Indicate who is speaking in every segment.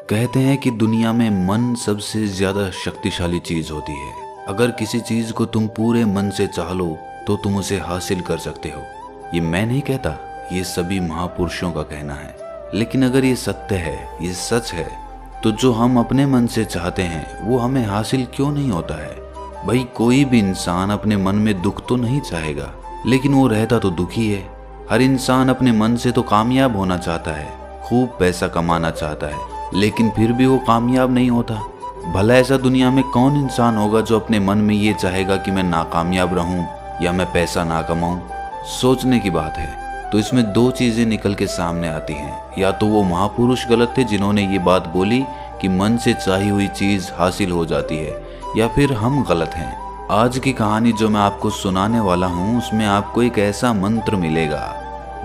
Speaker 1: कहते हैं कि दुनिया में मन सबसे ज्यादा शक्तिशाली चीज होती है। अगर किसी चीज को तुम पूरे मन से चाह लो तो तुम उसे हासिल कर सकते हो। ये मैं नहीं कहता, ये सभी महापुरुषों का कहना है। लेकिन अगर ये सत्य है, ये सच है, तो जो हम अपने मन से चाहते हैं वो हमें हासिल क्यों नहीं होता है? भाई, कोई भी इंसान अपने मन में दुख तो नहीं चाहेगा, लेकिन वो रहता तो दुखी है। हर इंसान अपने मन से तो कामयाब होना चाहता है, खूब पैसा कमाना चाहता है, लेकिन फिर भी वो कामयाब नहीं होता। भला ऐसा दुनिया में कौन इंसान होगा जो अपने मन में ये चाहेगा कि मैं नाकामयाब रहूं या मैं पैसा ना कमाऊं? सोचने की बात है। तो इसमें दो चीजें निकल के सामने आती हैं। या तो वो महापुरुष गलत थे जिन्होंने ये बात बोली कि मन से चाही हुई चीज हासिल हो जाती है, या फिर हम गलत हैं। आज की कहानी जो मैं आपको सुनाने वाला हूँ उसमें आपको एक ऐसा मंत्र मिलेगा।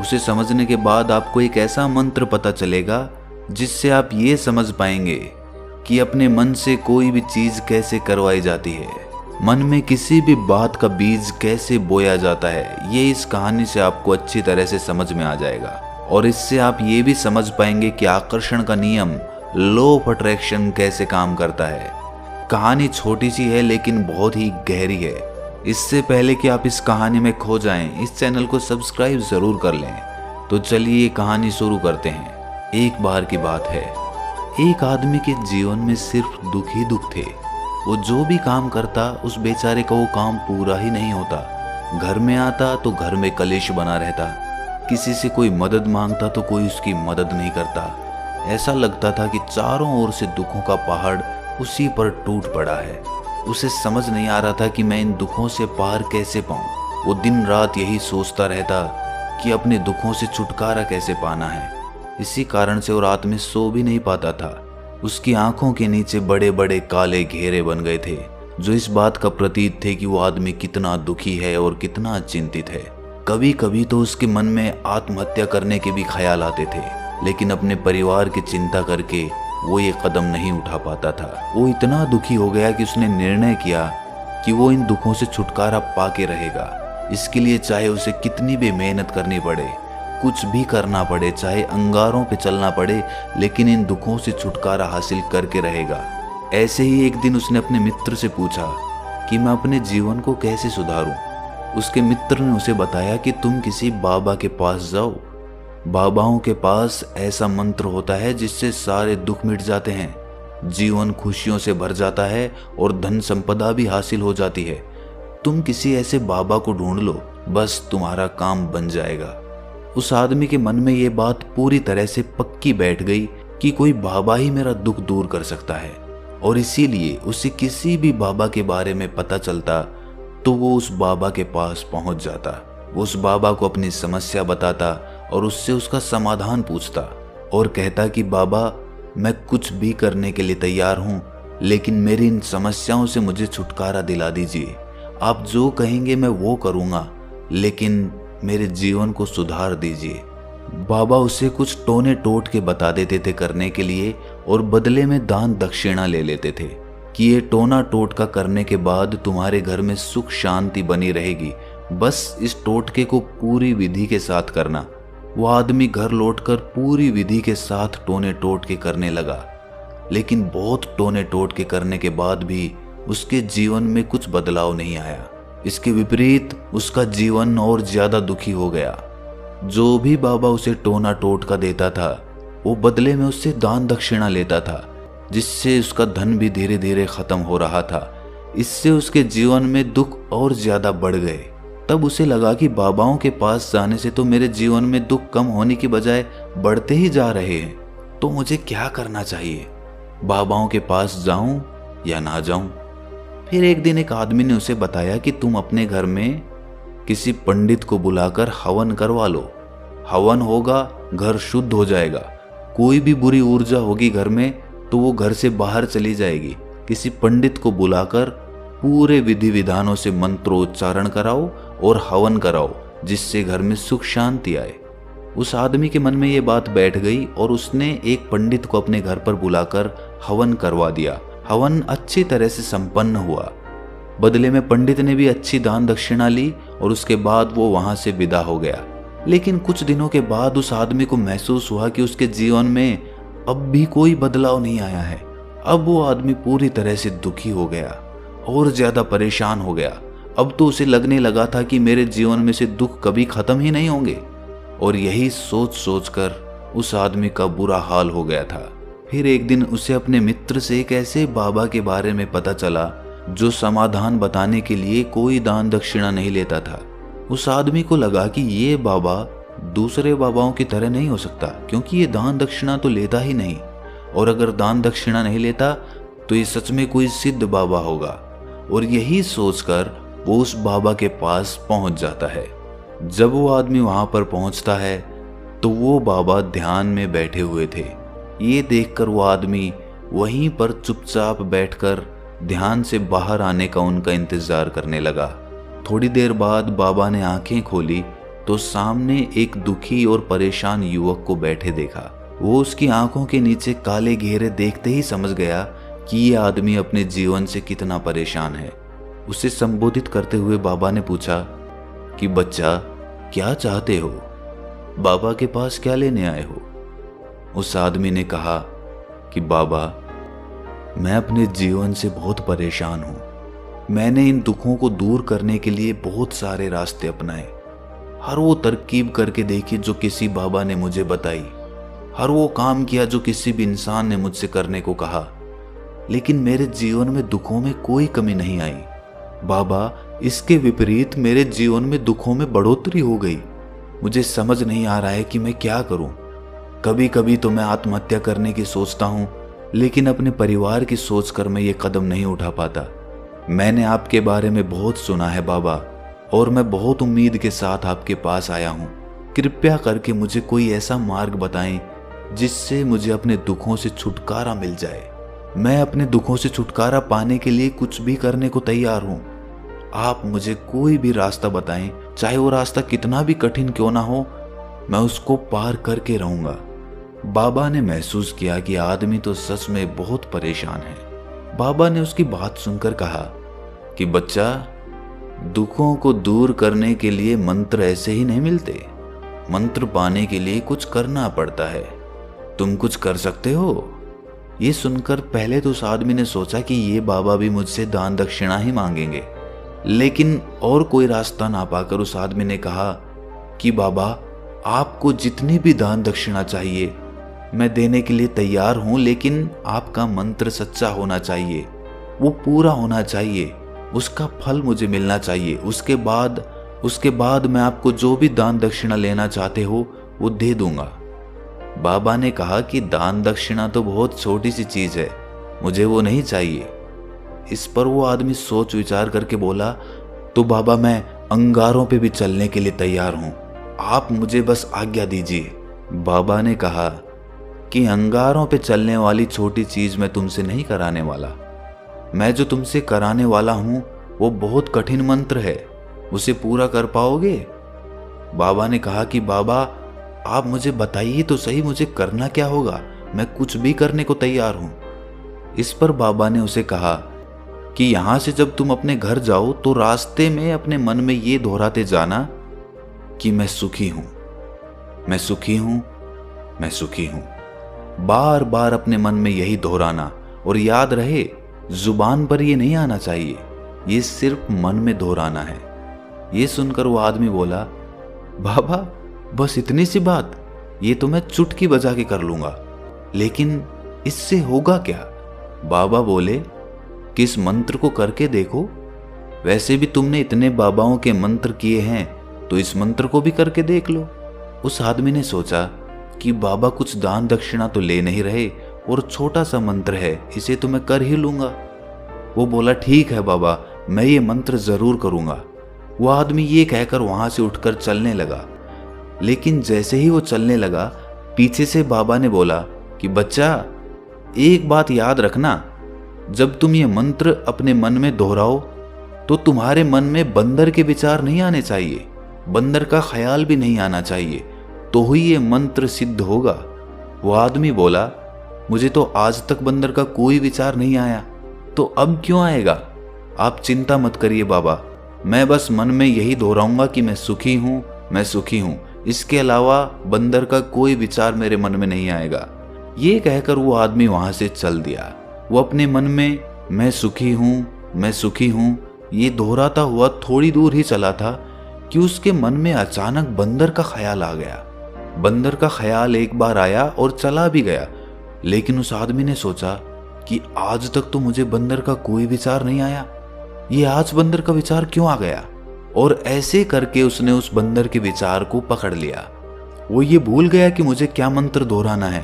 Speaker 1: उसे समझने के बाद आपको एक ऐसा मंत्र पता चलेगा जिससे आप ये समझ पाएंगे कि अपने मन से कोई भी चीज कैसे करवाई जाती है, मन में किसी भी बात का बीज कैसे बोया जाता है। ये इस कहानी से आपको अच्छी तरह से समझ में आ जाएगा, और इससे आप ये भी समझ पाएंगे कि आकर्षण का नियम, लॉ ऑफ अट्रैक्शन कैसे काम करता है। कहानी छोटी सी है लेकिन बहुत ही गहरी है। इससे पहले कि आप इस कहानी में खो जाएं, इस चैनल को सब्सक्राइब जरूर कर लें। तो चलिए ये कहानी शुरू करते हैं। एक बार की बात है, एक आदमी के जीवन में सिर्फ दुख ही दुख थे। वो जो भी काम करता उस बेचारे का वो काम पूरा ही नहीं होता। घर में आता तो घर में कलेश बना रहता, किसी से कोई मदद मांगता तो कोई उसकी मदद नहीं करता। ऐसा लगता था कि चारों ओर से दुखों का पहाड़ उसी पर टूट पड़ा है। उसे समझ नहीं आ रहा था कि मैं इन दुखों से पार कैसे पाऊं। वो दिन रात यही सोचता रहता कि अपने दुखों से छुटकारा कैसे पाना है। इसी कारण से वो रात में सो भी नहीं पाता था। उसकी आंखों के नीचे बड़े बड़े काले घेरे बन गए थे, जो इस बात का प्रतीक थे कि वो आदमी कितना दुखी है और कितना चिंतित है। कभी कभी तो उसके मन में आत्महत्या करने के भी ख्याल आते थे, लेकिन अपने परिवार की चिंता करके वो ये कदम नहीं उठा पाता था। वो इतना दुखी हो गया कि उसने निर्णय किया कि वो इन दुखों से छुटकारा पाके रहेगा। इसके लिए चाहे उसे कितनी भी मेहनत करनी पड़े, कुछ भी करना पड़े, चाहे अंगारों पे चलना पड़े, लेकिन इन दुखों से छुटकारा हासिल करके रहेगा। ऐसे ही एक दिन उसने अपने मित्र से पूछा कि मैं अपने जीवन को कैसे सुधारूं। उसके मित्र ने उसे बताया कि तुम किसी बाबा के पास जाओ। बाबाओं के पास ऐसा मंत्र होता है जिससे सारे दुख मिट जाते हैं, जीवन खुशियों से भर जाता है और धन संपदा भी हासिल हो जाती है। तुम किसी ऐसे बाबा को ढूंढ लो, बस तुम्हारा काम बन जाएगा। उस आदमी के मन में ये बात पूरी तरह से पक्की बैठ गई कि कोई बाबा ही मेरा दुख दूर कर सकता है, और इसीलिए उसे किसी भी बाबा के बारे में पता चलता तो वो उस बाबा के पास पहुंच जाता। वो उस बाबा को अपनी समस्या बताता और उससे उसका समाधान पूछता और कहता कि बाबा, मैं कुछ भी करने के लिए तैयार हूं, लेकिन मेरी इन समस्याओं से मुझे छुटकारा दिला दीजिए। आप जो कहेंगे मैं वो करूंगा, लेकिन मेरे जीवन को सुधार दीजिए। बाबा उसे कुछ टोने टोट के बता देते थे करने के लिए, और बदले में दान दक्षिणा ले लेते थे कि ये टोना टोटका करने के बाद तुम्हारे घर में सुख शांति बनी रहेगी, बस इस टोटके को पूरी विधि के साथ करना। वो आदमी घर लौटकर पूरी विधि के साथ टोने टोटके करने लगा, लेकिन बहुत टोने टोटके करने के बाद भी उसके जीवन में कुछ बदलाव नहीं आया। इसके विपरीत उसका जीवन और ज्यादा दुखी हो गया। जो भी बाबा उसे टोना टोटका देता था वो बदले में उससे दान दक्षिणा लेता था, जिससे उसका धन भी धीरे धीरे खत्म हो रहा था। इससे उसके जीवन में दुख और ज्यादा बढ़ गए। तब उसे लगा कि बाबाओं के पास जाने से तो मेरे जीवन में दुख कम होने की बजाय बढ़ते ही जा रहे हैं, तो मुझे क्या करना चाहिए? बाबाओं के पास जाऊं या ना जाऊं? फिर एक दिन एक आदमी ने उसे बताया कि तुम अपने घर में किसी पंडित को बुलाकर हवन करवा लो। हवन होगा, घर शुद्ध हो जाएगा। कोई भी बुरी ऊर्जा होगी घर में तो वो घर से बाहर चली जाएगी। किसी पंडित को बुलाकर पूरे विधि विधानों से मंत्रोच्चारण कराओ और हवन कराओ, जिससे घर में सुख शांति आए। उस आदमी के मन में ये बात बैठ गई और उसने एक पंडित को अपने घर पर बुलाकर हवन करवा दिया। हवन अच्छी तरह से संपन्न हुआ। बदले में पंडित ने भी अच्छी दान दक्षिणा ली और उसके बाद वो वहां से विदा हो गया। लेकिन कुछ दिनों के बाद उस आदमी को महसूस हुआ कि उसके जीवन में अब भी कोई बदलाव नहीं आया है। अब वो आदमी पूरी तरह से दुखी हो गया और ज्यादा परेशान हो गया। अब तो उसे लगने लगा था कि मेरे जीवन में से दुख कभी खत्म ही नहीं होंगे। और यही सोच सोच कर उस आदमी का बुरा हाल हो गया था। फिर एक दिन उसे अपने मित्र से एक ऐसे बाबा के बारे में पता चला जो समाधान बताने के लिए कोई दान दक्षिणा नहीं लेता था। उस आदमी को लगा कि ये बाबा दूसरे बाबाओं की तरह नहीं हो सकता, क्योंकि ये दान दक्षिणा तो लेता ही नहीं, और अगर दान दक्षिणा नहीं लेता तो ये सच में कोई सिद्ध बाबा होगा। और यही सोचकर वो उस बाबा के पास पहुंच जाता है। जब वो आदमी वहां पर पहुंचता है तो वो बाबा ध्यान में बैठे हुए थे। ये देखकर वो आदमी वहीं पर चुपचाप बैठकर ध्यान से बाहर आने का उनका इंतजार करने लगा। थोड़ी देर बाद बाबा ने आंखें खोली तो सामने एक दुखी और परेशान युवक को बैठे देखा। वो उसकी आंखों के नीचे काले घेरे देखते ही समझ गया कि ये आदमी अपने जीवन से कितना परेशान है। उसे संबोधित करते हुए बाबा ने पूछा कि बच्चा, क्या चाहते हो? बाबा के पास क्या लेने आए हो? उस आदमी ने कहा कि बाबा, मैं अपने जीवन से बहुत परेशान हूं। मैंने इन दुखों को दूर करने के लिए बहुत सारे रास्ते अपनाए, हर वो तरकीब करके देखी जो किसी बाबा ने मुझे बताई, हर वो काम किया जो किसी भी इंसान ने मुझसे करने को कहा, लेकिन मेरे जीवन में दुखों में कोई कमी नहीं आई। बाबा, इसके विपरीत मेरे जीवन में दुखों में बढ़ोतरी हो गई। मुझे समझ नहीं आ रहा है कि मैं क्या करूं। कभी कभी तो मैं आत्महत्या करने की सोचता हूं, लेकिन अपने परिवार की सोचकर मैं ये कदम नहीं उठा पाता। मैंने आपके बारे में बहुत सुना है बाबा, और मैं बहुत उम्मीद के साथ आपके पास आया हूं। कृपया करके मुझे कोई ऐसा मार्ग बताएं जिससे मुझे अपने दुखों से छुटकारा मिल जाए। मैं अपने दुखों से छुटकारा पाने के लिए कुछ भी करने को तैयार हूं। आप मुझे कोई भी रास्ता बताएं, चाहे वो रास्ता कितना भी कठिन क्यों ना हो, मैं उसको पार करके रहूंगा। बाबा ने महसूस किया कि आदमी तो सच में बहुत परेशान है। बाबा ने उसकी बात सुनकर कहा कि बच्चा, दुखों को दूर करने के लिए मंत्र ऐसे ही नहीं मिलते। मंत्र पाने के लिए कुछ करना पड़ता है। तुम कुछ कर सकते हो? ये सुनकर पहले तो उस आदमी ने सोचा कि ये बाबा भी मुझसे दान दक्षिणा ही मांगेंगे, लेकिन और कोई रास्ता ना पाकर उस आदमी ने कहा कि बाबा, आपको जितनी भी दान दक्षिणा चाहिए मैं देने के लिए तैयार हूं, लेकिन आपका मंत्र सच्चा होना चाहिए, वो पूरा होना चाहिए, उसका फल मुझे मिलना चाहिए। उसके बाद मैं आपको जो भी दान दक्षिणा लेना चाहते हो वो दे दूंगा। बाबा ने कहा कि दान दक्षिणा तो बहुत छोटी सी चीज है, मुझे वो नहीं चाहिए। इस पर वो आदमी सोच विचार करके बोला, तो बाबा, मैं अंगारों पे भी चलने के लिए तैयार हूं, आप मुझे बस आज्ञा दीजिए। बाबा ने कहा कि अंगारों पे चलने वाली छोटी चीज मैं तुमसे नहीं कराने वाला। मैं जो तुमसे कराने वाला हूं वो बहुत कठिन मंत्र है, उसे पूरा कर पाओगे? बाबा ने कहा कि बाबा, आप मुझे बताइए तो सही, मुझे करना क्या होगा? मैं कुछ भी करने को तैयार हूं। इस पर बाबा ने उसे कहा कि यहां से जब तुम अपने घर जाओ तो रास्ते में अपने मन में ये दोहराते जाना कि मैं सुखी हूं, मैं सुखी हूं, मैं सुखी हूं। बार बार अपने मन में यही दोहराना, और याद रहे, जुबान पर ये नहीं आना चाहिए, ये सिर्फ मन में दोहराना है। ये सुनकर वो आदमी बोला, बाबा, बस इतनी सी बात? ये तो मैं चुटकी बजा के कर लूंगा, लेकिन इससे होगा क्या? बाबा बोले कि इस मंत्र को करके देखो। वैसे भी तुमने इतने बाबाओं के मंत्र किए हैं, तो इस मंत्र को भी करके देख लो। उस आदमी ने सोचा कि बाबा कुछ दान दक्षिणा तो ले नहीं रहे, और छोटा सा मंत्र है, इसे तो मैं कर ही लूंगा। वो बोला, ठीक है बाबा, मैं ये मंत्र जरूर करूंगा। वो आदमी ये कहकर वहां से उठकर चलने लगा, लेकिन जैसे ही वो चलने लगा, पीछे से बाबा ने बोला कि बच्चा, एक बात याद रखना, जब तुम ये मंत्र अपने मन में दोहराओ तो तुम्हारे मन में बंदर के विचार नहीं आने चाहिए, बंदर का ख्याल भी नहीं आना चाहिए, तो ही ये मंत्र सिद्ध होगा। वो आदमी बोला, मुझे तो आज तक बंदर का कोई विचार नहीं आया, तो अब क्यों आएगा? आप चिंता मत करिए बाबा, मैं बस मन में यही दोहराऊंगा कि मैं सुखी हूं, मैं सुखी हूं। इसके अलावा बंदर का कोई विचार मेरे मन में नहीं आएगा। ये कहकर वो आदमी वहां से चल दिया। वो अपने मन में मैं सुखी हूँ, मैं सुखी हूँ ये दोहराता हुआ थोड़ी दूर ही चला था कि उसके मन में अचानक बंदर का ख्याल आ गया। बंदर का ख्याल एक बार आया और चला भी गया, लेकिन उस आदमी ने सोचा कि आज तक तो मुझे बंदर का कोई विचार नहीं आया, ये आज बंदर का विचार क्यों आ गया। और ऐसे करके उसने उस बंदर के विचार को पकड़ लिया। वो ये भूल गया कि मुझे क्या मंत्र दोहराना है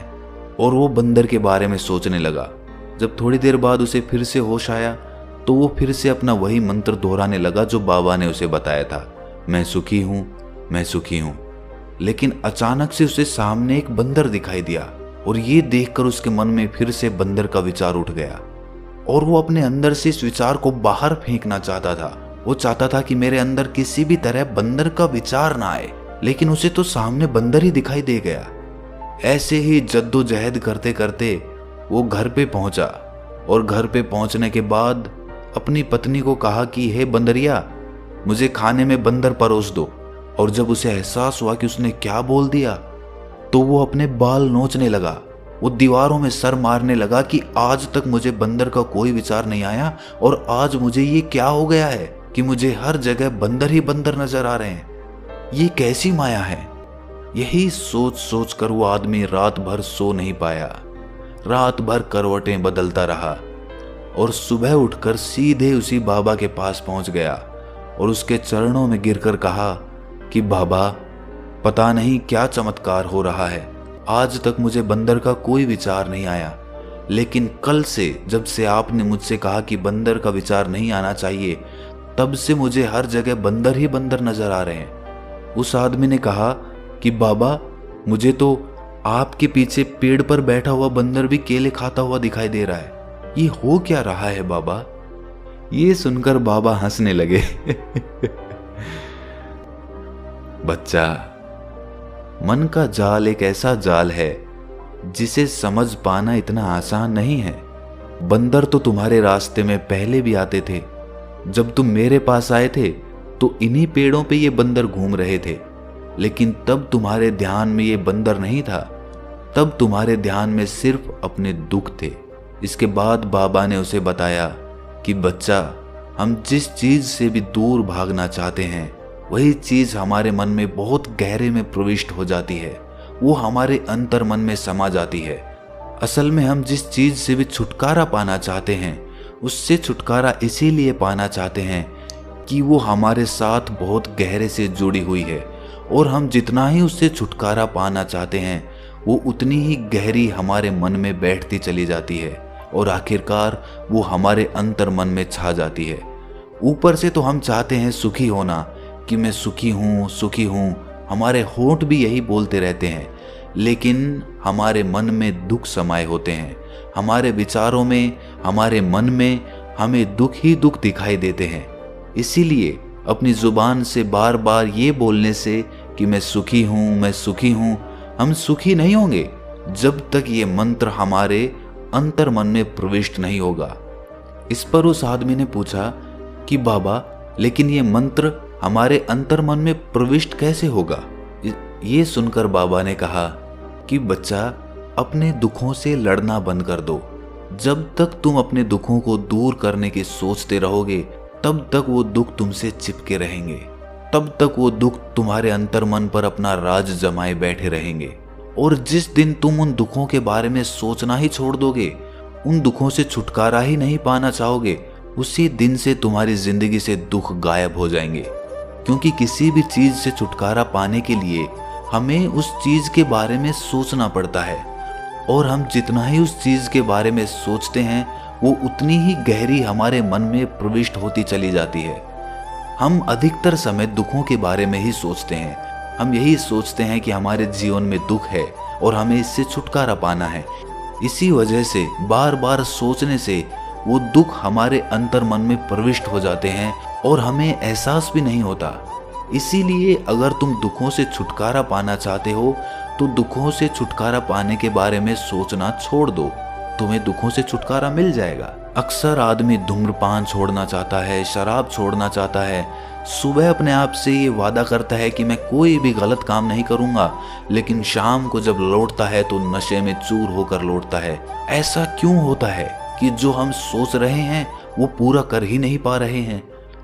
Speaker 1: और वो बंदर के बारे में सोचने लगा। जब थोड़ी देर बाद उसे फिर से होश आया तो वो फिर से अपना वही मंत्र दोहराने लगा जो बाबा ने उसे बताया था, मैं सुखी हूँ, मैं सुखी हूँ। लेकिन अचानक से उसे सामने एक बंदर दिखाई दिया और ये देखकर उसके मन में फिर से बंदर का विचार उठ गया और वो अपने अंदर से इस विचार को बाहर फेंकना चाहता था। वो चाहता था कि मेरे अंदर किसी भी तरह बंदर का विचार ना आए, लेकिन उसे तो सामने बंदर ही दिखाई दे गया। ऐसे ही जद्दोजहद करते करते वो घर पे पहुंचा और घर पे पहुंचने के बाद अपनी पत्नी को कहा कि हे बंदरिया, मुझे खाने में बंदर परोस दो। और जब उसे एहसास हुआ कि उसने क्या बोल दिया तो वो अपने बाल नोचने लगा। वो दीवारों में सर मारने लगा कि आज तक मुझे बंदर का कोई विचार नहीं आया और आज मुझे ये क्या हो गया है कि मुझे हर जगह बंदर ही बंदर नजर आ रहे हैं, ये कैसी माया है। यही सोच सोच कर वो आदमी रात भर सो नहीं पाया। रात भर करवटें बदलता रहा और सुबह उठकर सीधे उसी बाबा के पास पहुंच गया और उसके चरणों में गिरकर कहा कि बाबा, पता नहीं क्या चमत्कार हो रहा है, आज तक मुझे बंदर का कोई विचार नहीं आया, लेकिन कल से जब से आपने मुझसे कहा कि बंदर का विचार नहीं आना चाहिए, तब से मुझे हर जगह बंदर ही बंदर नजर आ रहे हैं। उस आदमी ने कहा कि बाबा, मुझे तो आपके पीछे पेड़ पर बैठा हुआ बंदर भी केले खाता हुआ दिखाई दे रहा है, ये हो क्या रहा है बाबा। ये सुनकर बाबा हंसने लगे। बच्चा, मन का जाल एक ऐसा जाल है जिसे समझ पाना इतना आसान नहीं है। बंदर तो तुम्हारे रास्ते में पहले भी आते थे। जब तुम मेरे पास आए थे तो इन्हीं पेड़ों पे ये बंदर घूम रहे थे, लेकिन तब तुम्हारे ध्यान में ये बंदर नहीं था, तब तुम्हारे ध्यान में सिर्फ अपने दुख थे। इसके बाद बाबा ने उसे बताया कि बच्चा, हम जिस चीज से भी दूर भागना चाहते हैं वही चीज हमारे मन में बहुत गहरे में प्रविष्ट हो जाती है, वो हमारे अंतर मन में समा जाती है। असल में हम जिस चीज से भी छुटकारा पाना चाहते हैं उससे छुटकारा इसीलिए पाना चाहते हैं कि वो हमारे साथ बहुत गहरे से जुड़ी हुई है, और हम जितना ही उससे छुटकारा पाना चाहते हैं वो उतनी ही गहरी हमारे मन में बैठती चली जाती है और आखिरकार वो हमारे अंतर मन में छा जाती है। ऊपर से तो हम चाहते हैं सुखी होना कि मैं सुखी हूँ, सुखी हूँ, हमारे होंठ भी यही बोलते रहते हैं, लेकिन हमारे मन में दुख समाये होते हैं। हमारे विचारों में, हमारे मन में हमें दुख ही दुख दिखाई देते हैं। इसीलिए अपनी जुबान से बार बार ये बोलने से कि मैं सुखी हूँ, मैं सुखी हूँ, हम सुखी नहीं होंगे जब तक ये मंत्र हमारे अंतर मन में प्रविष्ट नहीं होगा। इस पर उस आदमी ने पूछा कि बाबा, लेकिन ये मंत्र हमारे अंतर मन में प्रविष्ट कैसे होगा। ये सुनकर बाबा ने कहा कि बच्चा, अपने दुखों से लड़ना बंद कर दो। जब तक तुम अपने दुखों को दूर करने की सोचते रहोगे तब तक वो दुख तुमसे चिपके रहेंगे, तब तक वो दुख तुम्हारे अंतर मन पर अपना राज जमाए बैठे रहेंगे। और जिस दिन तुम उन दुखों के बारे में सोचना ही छोड़ दोगे, उन दुखों से छुटकारा ही नहीं पाना चाहोगे, उसी दिन से तुम्हारी जिंदगी से दुख गायब हो जाएंगे। क्योंकि किसी भी चीज से छुटकारा पाने के लिए हमें उस चीज के बारे में सोचना पड़ता है, और हम जितना ही उस चीज के बारे में सोचते हैं वो उतनी ही गहरी हमारे मन में प्रविष्ट होती चली जाती है। हम अधिकतर समय दुखों के बारे में ही सोचते हैं। हम यही सोचते हैं कि हमारे जीवन में दुख है और हमें इससे छुटकारा पाना है। इसी वजह से बार बार सोचने से वो दुख हमारे अंतर मन में प्रविष्ट हो जाते हैं और हमें एहसास भी नहीं होता। इसीलिए अगर तुम दुखों से छुटकारा पाना चाहते हो तो दुखों से छुटकारा पाने के बारे में सोचना छोड़ दो, तुम्हें दुखों से छुटकारा मिल जाएगा। अक्सर आदमी धूम्रपान छोड़ना चाहता है, शराब छोड़ना चाहता है, सुबह अपने आप से ये वादा करता है कि मैं कोई भी गलत काम नहीं करूंगा, लेकिन शाम को जब लौटता है तो नशे में चूर होकर लौटता है। ऐसा क्यों होता है कि जो हम सोच रहे हैं वो पूरा कर ही नहीं पा रहे हैं?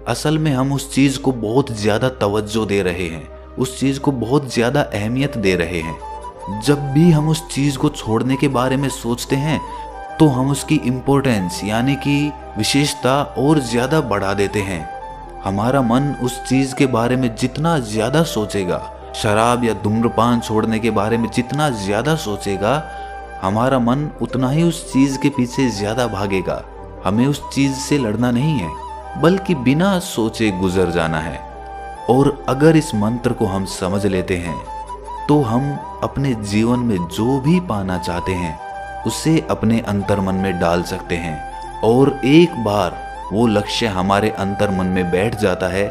Speaker 1: असल में हम उस चीज को बहुत ज्यादा तवज्जो दे रहे हैं, उस चीज को बहुत ज्यादा अहमियत दे रहे हैं। जब भी हम उस चीज को छोड़ने के बारे में सोचते हैं तो हम उसकी इम्पोर्टेंस यानी कि विशेषता और ज्यादा बढ़ा देते हैं। हमारा मन उस चीज के बारे में जितना ज्यादा सोचेगा, शराब या धूम्रपान छोड़ने के बारे में जितना ज्यादा सोचेगा, हमारा मन उतना ही उस चीज के पीछे ज्यादा भागेगा। हमें उस चीज से लड़ना नहीं है, बल्कि बिना सोचे गुजर जाना है। और अगर इस मंत्र को हम समझ लेते हैं तो हम अपने जीवन में जो भी पाना चाहते हैं उसे अपने अंतर्मन में डाल सकते हैं। और एक बार वो लक्ष्य हमारे अंतर्मन में बैठ जाता है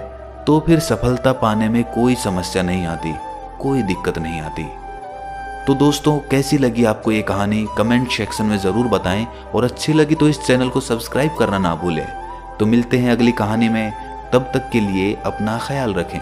Speaker 1: तो फिर सफलता पाने में कोई समस्या नहीं आती, कोई दिक्कत नहीं आती। तो दोस्तों, कैसी लगी आपको ये कहानी कमेंट सेक्शन में ज़रूर बताएं, और अच्छी लगी तो इस चैनल को सब्सक्राइब करना ना भूलें। तो मिलते हैं अगली कहानी में, तब तक के लिए अपना ख्याल रखें।